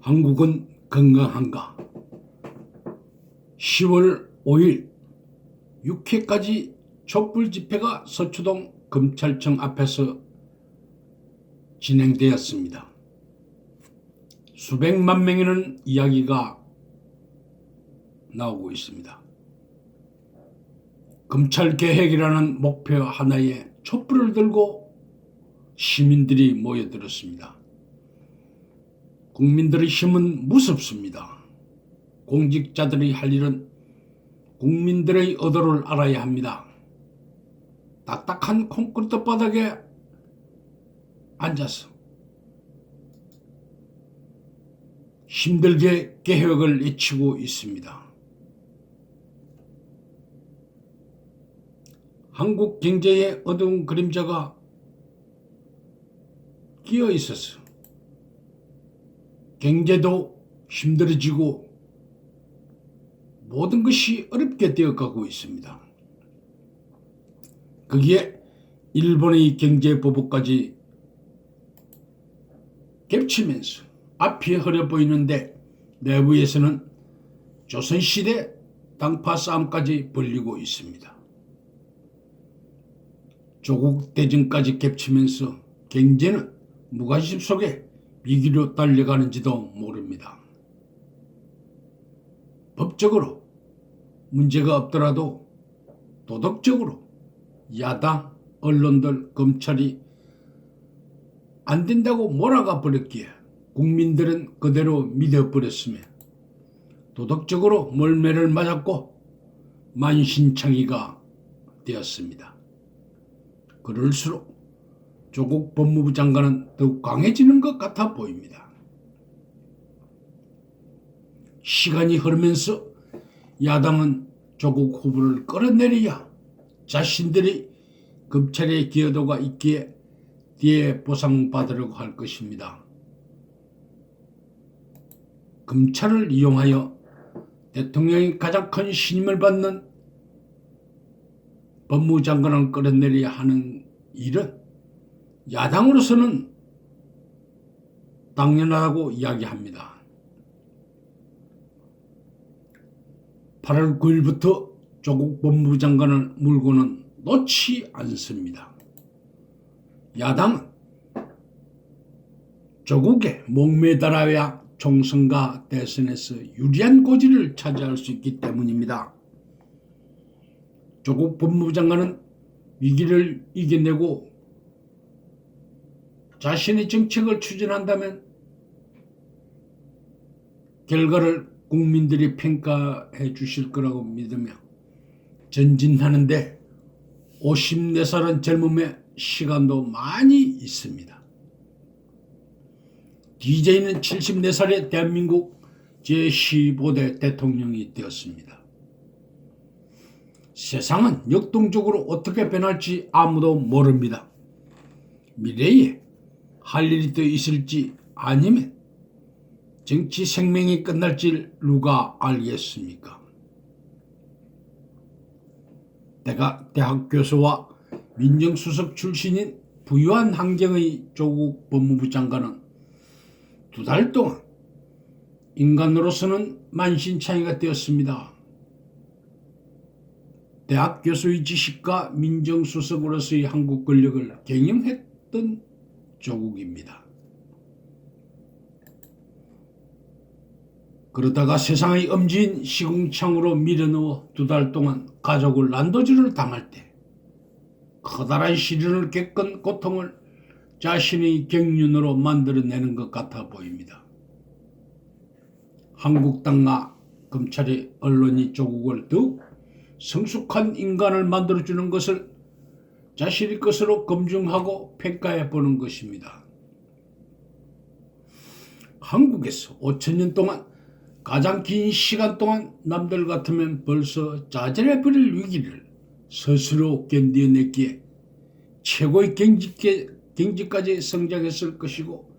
한국은 건강한가? 10월 5일 6회까지 촛불 집회가 서초동 검찰청 앞에서 진행되었습니다. 수백만 명이라는 이야기가 나오고 있습니다. 검찰개혁이라는 목표 하나에 촛불을 들고 시민들이 모여들었습니다. 국민들의 힘은 무섭습니다. 공직자들이 할 일은 국민들의 의도를 알아야 합니다. 딱딱한 콘크리트 바닥에 앉아서 힘들게 개혁을 외치고 있습니다. 한국 경제의 어두운 그림자가 끼어 있어서 경제도 힘들어지고 모든 것이 어렵게 되어가고 있습니다. 거기에 일본의 경제보복까지 겹치면서 앞이 흐려 보이는데 내부에서는 조선시대 당파 싸움까지 벌이고 있습니다. 조국 대전까지 겹치면서 경제는 무관심 속에 위기로 달려가는지도 모릅니다. 법적으로 문제가 없더라도 도덕적으로 야당, 언론들, 검찰이 안 된다고 몰아가 버렸기에 국민들은 그대로 믿어버렸으며 도덕적으로 멀매를 맞았고 만신창이가 되었습니다. 그럴수록 조국 법무부 장관은 더욱 강해지는 것 같아 보입니다. 시간이 흐르면서 야당은 조국 후보를 끌어내려야 자신들이 검찰의 기여도가 있기에 뒤에 보상받으려고 할 것입니다. 검찰을 이용하여 대통령이 가장 큰 신임을 받는 법무부 장관을 끌어내려야 하는 일은 야당으로서는 당연하다고 이야기합니다. 8월 9일부터 조국 법무부 장관을 물고는 놓지 않습니다. 야당은 조국에 목매달아야 총선과 대선에서 유리한 고지를 차지할 수 있기 때문입니다. 조국 법무부 장관은 위기를 이겨내고 자신의 정책을 추진한다면 결과를 국민들이 평가해 주실 거라고 믿으며 전진하는데 54살은 젊음의 시간도 많이 있습니다. DJ는 74살에 대한민국 제15대 대통령이 되었습니다. 세상은 역동적으로 어떻게 변할지 아무도 모릅니다. 미래에 할 일이 더 있을지 아니면 정치 생명이 끝날지 누가 알겠습니까? 대학 교수와 민정수석 출신인 부유한 환경의 조국 법무부 장관은 2달 동안 인간으로서는 만신창이가 되었습니다. 대학 교수의 지식과 민정수석으로서의 한국 권력을 경영했던 조국입니다. 그러다가 세상의 엄지인 시궁창으로 밀어넣어 2달 동안 가족을 난도질을 당할 때 커다란 시련을 겪은 고통을 자신의 경륜으로 만들어내는 것 같아 보입니다. 한국당과 검찰의 언론이 조국을 더욱 성숙한 인간을 만들어주는 것을 자신의 것으로 검증하고 평가해 보는 것입니다. 한국에서 5천년 동안 가장 긴 시간 동안 남들 같으면 벌써 좌절해버릴 위기를 스스로 견뎌냈기에 최고의 경지까지 성장했을 것이고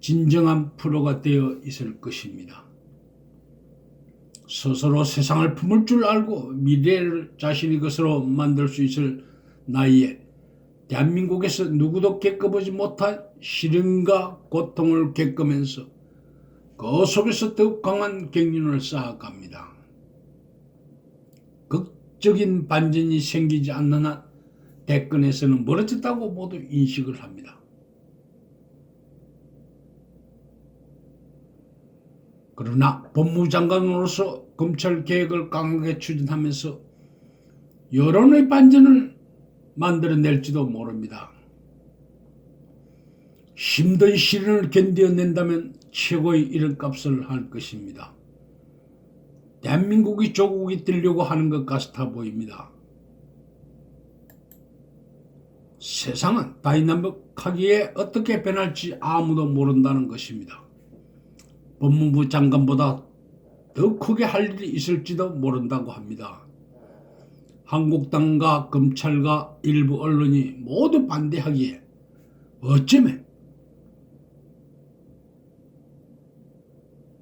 진정한 프로가 되어 있을 것입니다. 스스로 세상을 품을 줄 알고 미래를 자신의 것으로 만들 수 있을 나이에 대한민국에서 누구도 겪어보지 못한 시련과 고통을 겪으면서 그 속에서 더욱 강한 경륜을 쌓아갑니다. 극적인 반전이 생기지 않는 한 대권에서는 멀어졌다고 모두 인식을 합니다. 그러나 법무장관으로서 검찰개혁을 강하게 추진하면서 여론의 반전을 만들어낼지도 모릅니다. 힘든 시련을 견뎌낸다면 최고의 이름값을 할 것입니다. 대한민국이 조국이 되려고 하는 것 같아 보입니다. 세상은 다이나믹하기에 어떻게 변할지 아무도 모른다는 것입니다. 법무부 장관보다 더 크게 할 일이 있을지도 모른다고 합니다. 한국당과 검찰과 일부 언론이 모두 반대하기에 어쩌면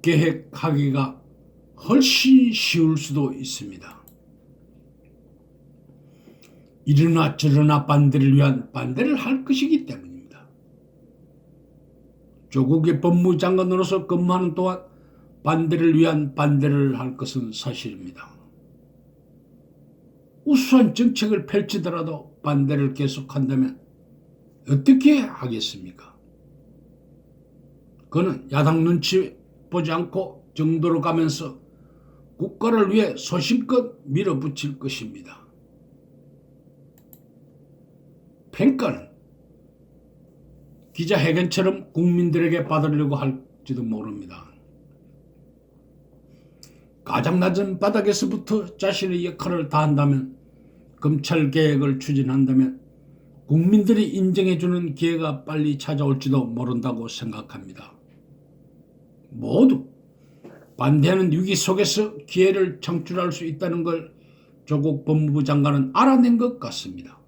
계획하기가 훨씬 쉬울 수도 있습니다. 이러나 저러나 반대를 위한 반대를 할 것이기 때문입니다. 조국의 법무장관으로서 근무하는 동안 반대를 위한 반대를 할 것은 사실입니다. 우수한 정책을 펼치더라도 반대를 계속한다면 어떻게 하겠습니까? 그는 야당 눈치 보지 않고 정도로 가면서 국가를 위해 소신껏 밀어붙일 것입니다. 평가는 기자회견처럼 국민들에게 받으려고 할지도 모릅니다. 가장 낮은 바닥에서부터 자신의 역할을 다한다면, 검찰개혁을 추진한다면 국민들이 인정해주는 기회가 빨리 찾아올지도 모른다고 생각합니다. 모두 반대하는 위기 속에서 기회를 창출할 수 있다는 걸 조국 법무부 장관은 알아낸 것 같습니다.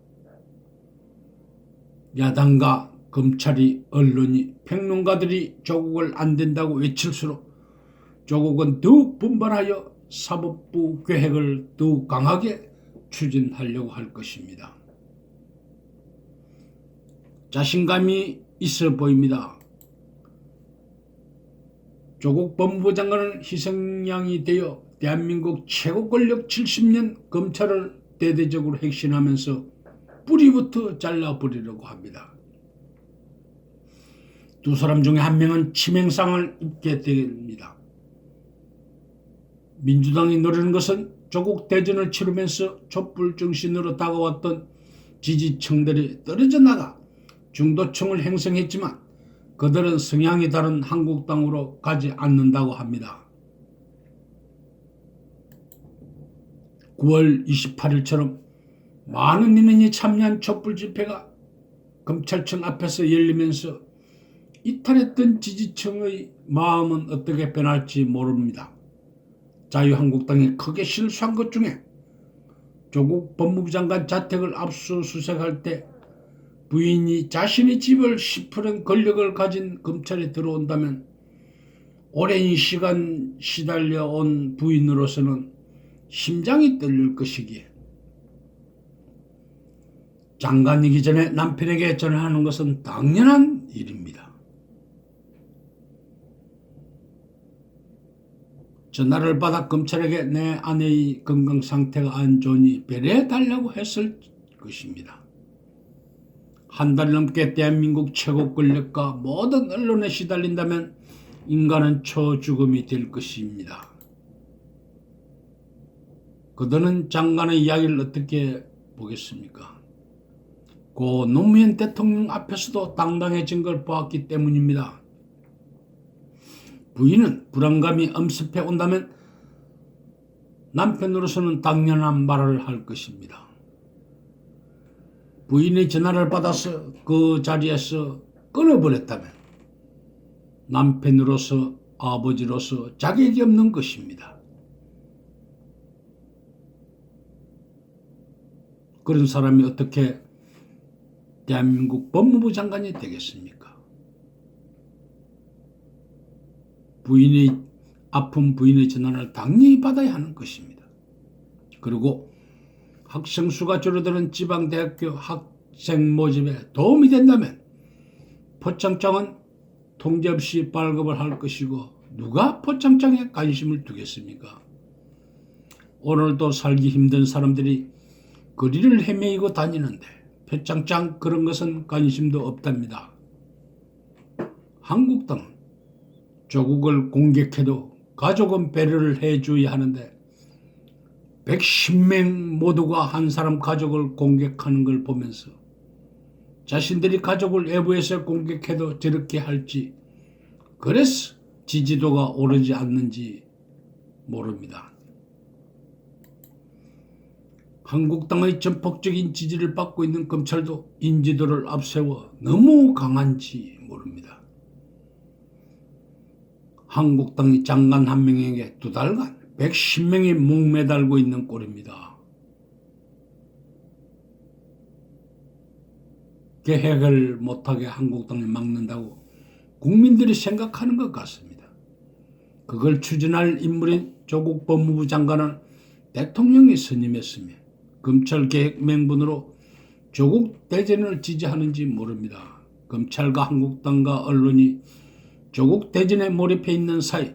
야당과 검찰이, 언론이, 평론가들이 조국을 안 된다고 외칠수록 조국은 더욱 분발하여 사법부 계획을 더욱 강하게 추진하려고 할 것입니다. 자신감이 있어 보입니다. 조국 법무부 장관은 희생양이 되어 대한민국 최고 권력 70년 검찰을 대대적으로 혁신하면서 뿌리부터 잘라버리려고 합니다. 두 사람 중에 한 명은 치명상을 입게 됩니다. 민주당이 노리는 것은 조국 대전을 치르면서 촛불 정신으로 다가왔던 지지층들이 떨어져 나가 중도층을 형성했지만 그들은 성향이 다른 한국당으로 가지 않는다고 합니다. 9월 28일처럼 많은 인원이 참여한 촛불 집회가 검찰청 앞에서 열리면서 이탈했던 지지층의 마음은 어떻게 변할지 모릅니다. 자유한국당이 크게 실수한 것 중에 조국 법무부 장관 자택을 압수수색할 때 부인이 자신의 집을 시퍼런 권력을 가진 검찰에 들어온다면 오랜 시간 시달려온 부인으로서는 심장이 떨릴 것이기에 장관이기 전에 남편에게 전화하는 것은 당연한 일입니다. 전화를 받아 검찰에게 내 아내의 건강 상태가 안 좋으니 배려해달라고 했을 것입니다. 한 달 넘게 대한민국 최고 권력과 모든 언론에 시달린다면 인간은 초죽음이 될 것입니다. 그들은 장관의 이야기를 어떻게 보겠습니까? 고 노무현 대통령 앞에서도 당당해진 걸 보았기 때문입니다. 부인은 불안감이 엄습해 온다면 남편으로서는 당연한 말을 할 것입니다. 부인의 전화를 받아서 그 자리에서 끊어버렸다면 남편으로서, 아버지로서 자격이 없는 것입니다. 그런 사람이 어떻게 대한민국 법무부 장관이 되겠습니까? 아픈 부인의 전화를 당연히 받아야 하는 것입니다. 그리고 학생 수가 줄어드는 지방대학교 학생 모집에 도움이 된다면 포청장은 통제 없이 발급을 할 것이고 누가 표창장에 관심을 두겠습니까? 오늘도 살기 힘든 사람들이 거리를 헤매이고 다니는데 표창장 그런 것은 관심도 없답니다. 한국당은 조국을 공격해도 가족은 배려를 해줘야 하는데 110명 모두가 한 사람 가족을 공격하는 걸 보면서 자신들이 가족을 외부에서 공격해도 저렇게 할지, 그래서 지지도가 오르지 않는지 모릅니다. 한국당의 전폭적인 지지를 받고 있는 검찰도 인지도를 앞세워 너무 강한지 모릅니다. 한국당이 장관 한 명에게 2달간 110명이 목매달고 있는 꼴입니다. 개혁을 못하게 한국당이 막는다고 국민들이 생각하는 것 같습니다. 그걸 추진할 인물인 조국 법무부 장관을 대통령이 선임했으며 검찰개혁 명분으로 조국 대전을 지지하는지 모릅니다. 검찰과 한국당과 언론이 조국 대전에 몰입해 있는 사이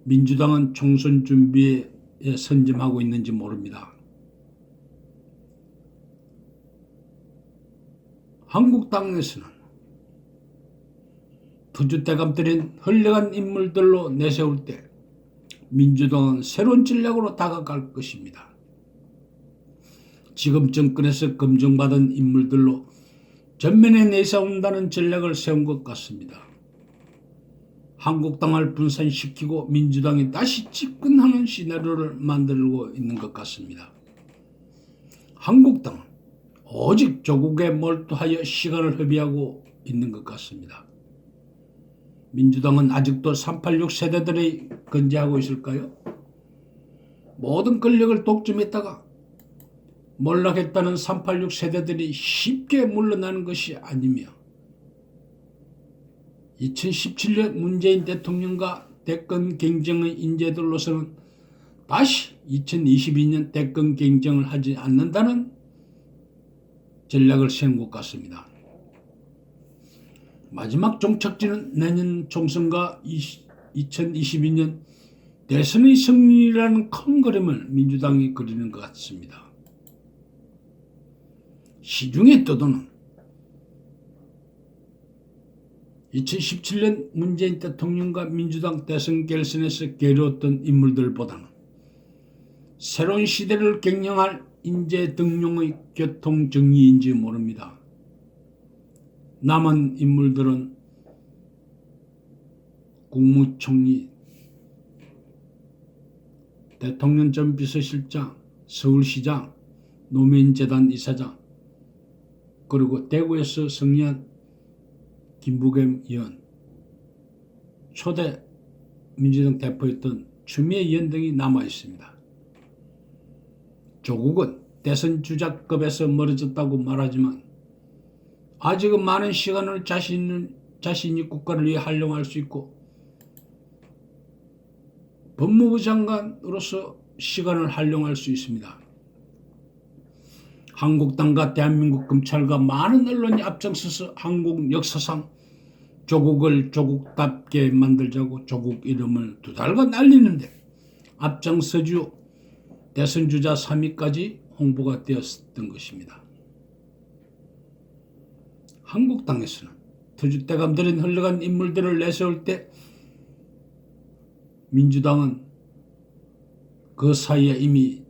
민주당은 총선 준비에 선점하고 있는지 모릅니다. 한국당에서는 터줏대감들인 헐레간 인물들로 내세울 때 민주당은 새로운 전략으로 다가갈 것입니다. 지금 정권에서 검증받은 인물들로 전면에 내세운다는 전략을 세운 것 같습니다. 한국당을 분산시키고 민주당이 다시 집권하는 시나리오를 만들고 있는 것 같습니다. 한국당은 오직 조국에 몰두하여 시간을 허비하고 있는 것 같습니다. 민주당은 아직도 386 세대들이 건재하고 있을까요? 모든 권력을 독점했다가 몰락했다는 386 세대들이 쉽게 물러나는 것이 아니며 2017년 문재인 대통령과 대권 경쟁의 인재들로서는 다시 2022년 대권 경쟁을 하지 않는다는 전략을 세운 것 같습니다. 마지막 종착지는 내년 총선과 2022년 대선의 승리라는 큰 그림을 민주당이 그리는 것 같습니다. 시중에 떠도는 2017년 문재인 대통령과 민주당 대선 결선에서 괴로웠던 인물들보다는 새로운 시대를 경영할 인재 등용의 교통정리인지 모릅니다. 남은 인물들은 국무총리, 대통령 전 비서실장, 서울시장, 노무현재단 이사장, 그리고 대구에서 승리한 김부겸 의원, 초대 민주당 대표였던 추미애 의원 등이 남아있습니다. 조국은 대선 주자급에서 멀어졌다고 말하지만 아직은 많은 시간을 자신이 국가를 위해 활용할 수 있고 법무부 장관으로서 시간을 활용할 수 있습니다. 한국당과 대한민국 검찰과 많은 언론이 앞장서서 한국 역사상 조국을 조국답게 만들자고 조국 이름을 2달간 알리는데 앞장서주 대선주자 3위까지 홍보가 되었던 것입니다. 한국당에서는 터줏대감들인 흘러간 인물들을 내세울 때 민주당은 그 사이에 이미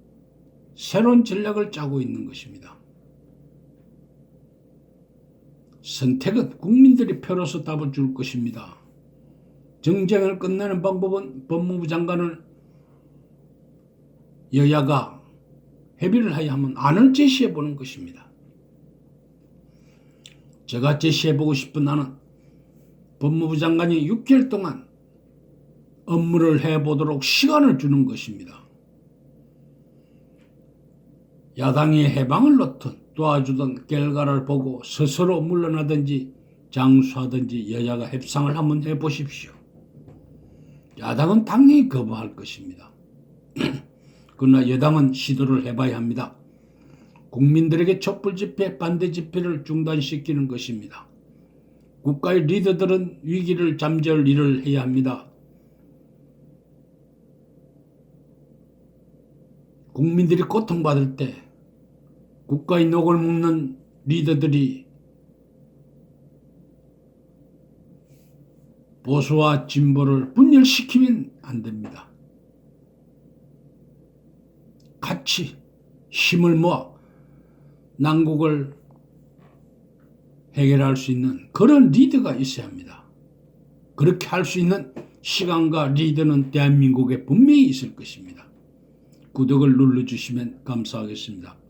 새로운 전략을 짜고 있는 것입니다. 선택은 국민들이 표로서 답을 줄 것입니다. 정쟁을 끝내는 방법은 법무부 장관을 여야가 협의를 하여 하면 안을 제시해 보는 것입니다. 제가 제시해보고 싶은 안은 법무부 장관이 6개월 동안 업무를 해보도록 시간을 주는 것입니다. 야당이 해방을 놓든 도와주던 결과를 보고 스스로 물러나든지 장수하든지 여야가 협상을 한번 해보십시오. 야당은 당연히 거부할 것입니다. 그러나 여당은 시도를 해봐야 합니다. 국민들에게 촛불 집회, 반대 집회를 중단시키는 것입니다. 국가의 리더들은 위기를 잠재울 일을 해야 합니다. 국민들이 고통받을 때 국가의 녹을 먹는 리더들이 보수와 진보를 분열시키면 안 됩니다. 같이 힘을 모아 난국을 해결할 수 있는 그런 리더가 있어야 합니다. 그렇게 할 수 있는 시간과 리더는 대한민국에 분명히 있을 것입니다. 구독을 눌러주시면 감사하겠습니다.